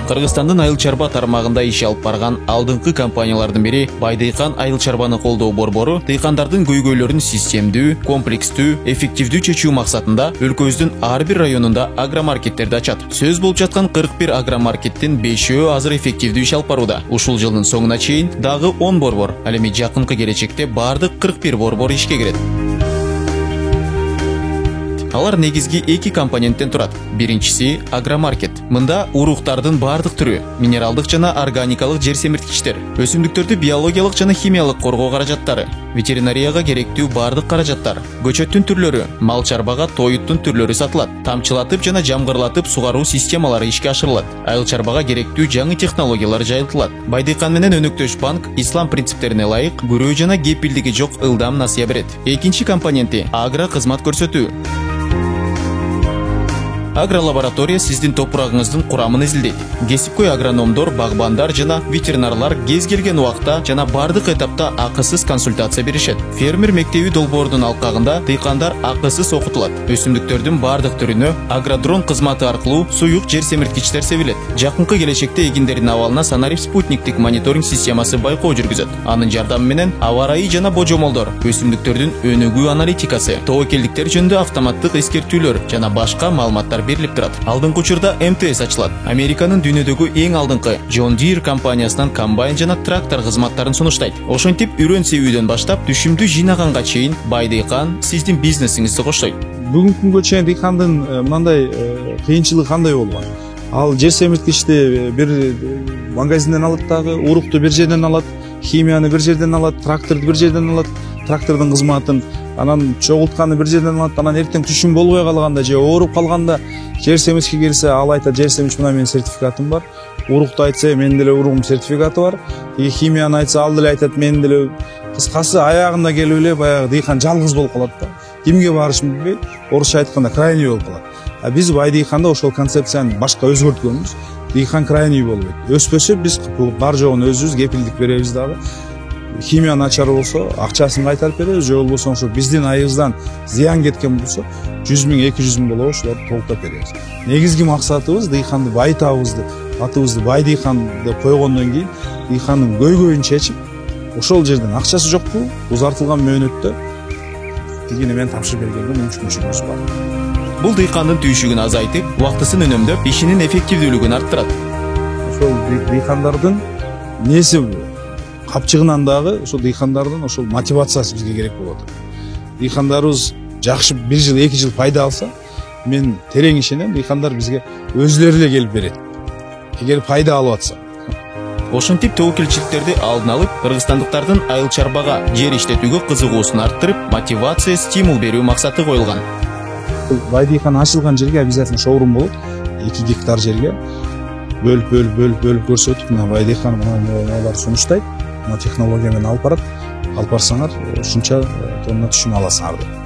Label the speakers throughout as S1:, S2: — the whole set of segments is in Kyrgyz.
S1: Кыргызстандын айыл чарба тармагында иш алып барган алдыңкы компаниялардын бири Байдыйкан айыл чарбаны колдоо борбору дыйкандардын көйгөйлөрүн системдүү, комплекстүү, эффективдүү чечүү максатында өлкөбүздүн ар бир районунда агромаркеттерди ачат. Сөз болуп жаткан 41 агромаркеттин 5-өө азыр эффективдүү иш алып барууда. Ушул жылдын соңуна чейин дагы 10 борбор, ал эми жакынкы келечекте бардык 41 борбор ишке кирет. Алар негизги 2 компоненттен турат. Биринчиси агромаркет. Мында уруктардын бардык түрү, минералдык жана органикалык жер семирткичтер, өсүмдүктөрдү биологиялык жана химиялык коргоо каражаттары, ветеринарияга керектүү бардык каражаттар, көчөттүн түрлөрү, мал чарбага тоюттун түрлөрү сатылат. Тамчылатып жана жамгырлатып сугаруу системалары ишке ашырылат. Айыл чарбага керектүү жаңы технологиялар жайылтылат. Байдыйкан менен өнөктөш банк ислам принциптерине ылайык күрөө жана кепилдиги жок ылдам насыя берет. Экинчи компоненти агро кызмат көрсөтүү. Агролаборатория сиздин топурагыңыздын курамын изилдейт. Кесипкөй агрономдор, багбандар жана ветеринарлар кез келген убакта жана бардык этапта акысыз консультация беришет. Фермер мектеби долбоорунун алкагында дыйкандар акысыз окутулат. Өсүмдүктөрдүн бардык түрүнө агродрон кызматы аркылуу суюк жер семирткичтер себилет. Жакынкы келечекте эгиндердин абалына Санариф спутниктик мониторинг системасы байкоо жүргүзөт. Анын жардамы менен аба ырайы жана божомолдор, өсүмдүктөрдүн өнүгүү аналитикасы, тобокелдиктер жөнүндө автоматтык эскертүүлөр жана башка маалыматтар берилип турат. Алдыңкы учурда МТС ачылат. Американын дүйнөдөгү эң алдыңкы John Deere компаниясынан комбайн жана трактор кызматтарын сунуштайт. Ошентип үрөн себүүдөн баштап түшүмдү жыйнаганга чейин Байдыйкан сиздин бизнесиңизди коштойт.
S2: Бүгүнкү күнгө чейин дыйкандын мындай кыйынчылыгы кандай болгон? Ал жер семирткичти бир магазинден алат дагы, урукту бир жерден алат, химияны бир жерден алат, тракторду бир жерден алат, трактордун кызматын, анан чогултканы бир жерден алат, анан эртең түшүм болбой калганда же ооруп калганда жер семичке келсе, ал айтат, жер семич мына менин сертификатым бар. Урукту айтса, менин деле уругум сертификаты бар. Химияны айтса, ал деле айтат, менин деле. Кыскасы аягында келип эле баягы дыйкан жалгыз болуп калат да. Кимге барышын билбей, орусча айтканда крайний болуп калат. А биз Байдыйканда ошол концепцияны башка өзгөрткөнбүз. Дыйкан крайний болбойт. Өспөсө биз бар жогун өзүбүз кепилдик беребиз дагы. Химия начар болсо, акчасын кайтарып беребиз, же болбосо ошо биздин айыбыздан зыян кеткен болсо, 100 000, 200 000 болобу, ошолорду толуктап беребиз. Негизги максатыбыз дыйканды байытабызды, атыбызды Байдыйкан деп койгондон кийин дыйкандын көйгөйүн чечип, ошол жерден акчасы жокпу, узартылган мөөнөттө тигини мен тапшырып бергенге мүмкүнчүлүгүбүз бар.
S1: Бул дыйкандын түйшүгүн азайтып, убактысын өнөмдөп, ишинин эффективдүүлүгүн арттырат.
S2: Ошол дыйкандардын неси капчыгынан дагы ошол дыйкандардын ошол мотивациясы бизге керек болот. Дыйкандарыбыз жакшы 1 жыл, 2 жыл пайда алса, мен терең ишенем, дыйкандар бизге өзлөрү эле келип берет. Эгер пайда алып атса.
S1: Ошентип тобокелчиликтерди алдын алып, кыргызстандыктардын айыл чарбага жер иштетүүгө кызыгуусун арттырып, мотивация, стимул берүү максаты коюлган.
S2: Байдыйкан ачылган жерге обязательно шоурум болот. 2 гектар жерге бөлүп көрсөтүп, мына Байдыйкан мыналар сунуштайт. Мына технология менен алып барат. Алып барсаңар, ушунча тонна түшүм аласыңар деп.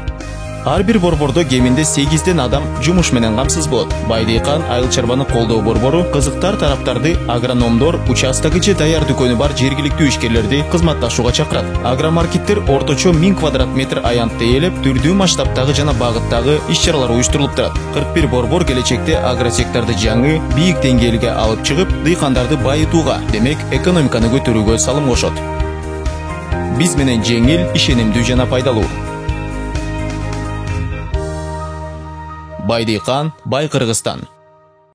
S1: Ар бир борбордо кеминде 8ден адам жумуш менен камсыз болот. Байдыйкан айыл чарбаны колдоо борбору кызыктар тараптарды агрономдор, участогы же даяр дүкөнү бар жергиликтүү ишкерлерди кызматташууга чакырат. Агромаркеттер орточо 1000 квадрат метр аянтты ээлеп, түрдүү масштабтагы жана багыттагы иш-чаралар уюштурулуп турат. 41 борбор келечекте агросекторду жаңы, бийик деңгээлге алып чыгып, дыйкандарды байытууга, демек экономиканы көтөрүүгө салым кошот. Биз менен жеңил, ишенимдүү жана пайдалуу. Байдыйкан, Бай Кыргызстан.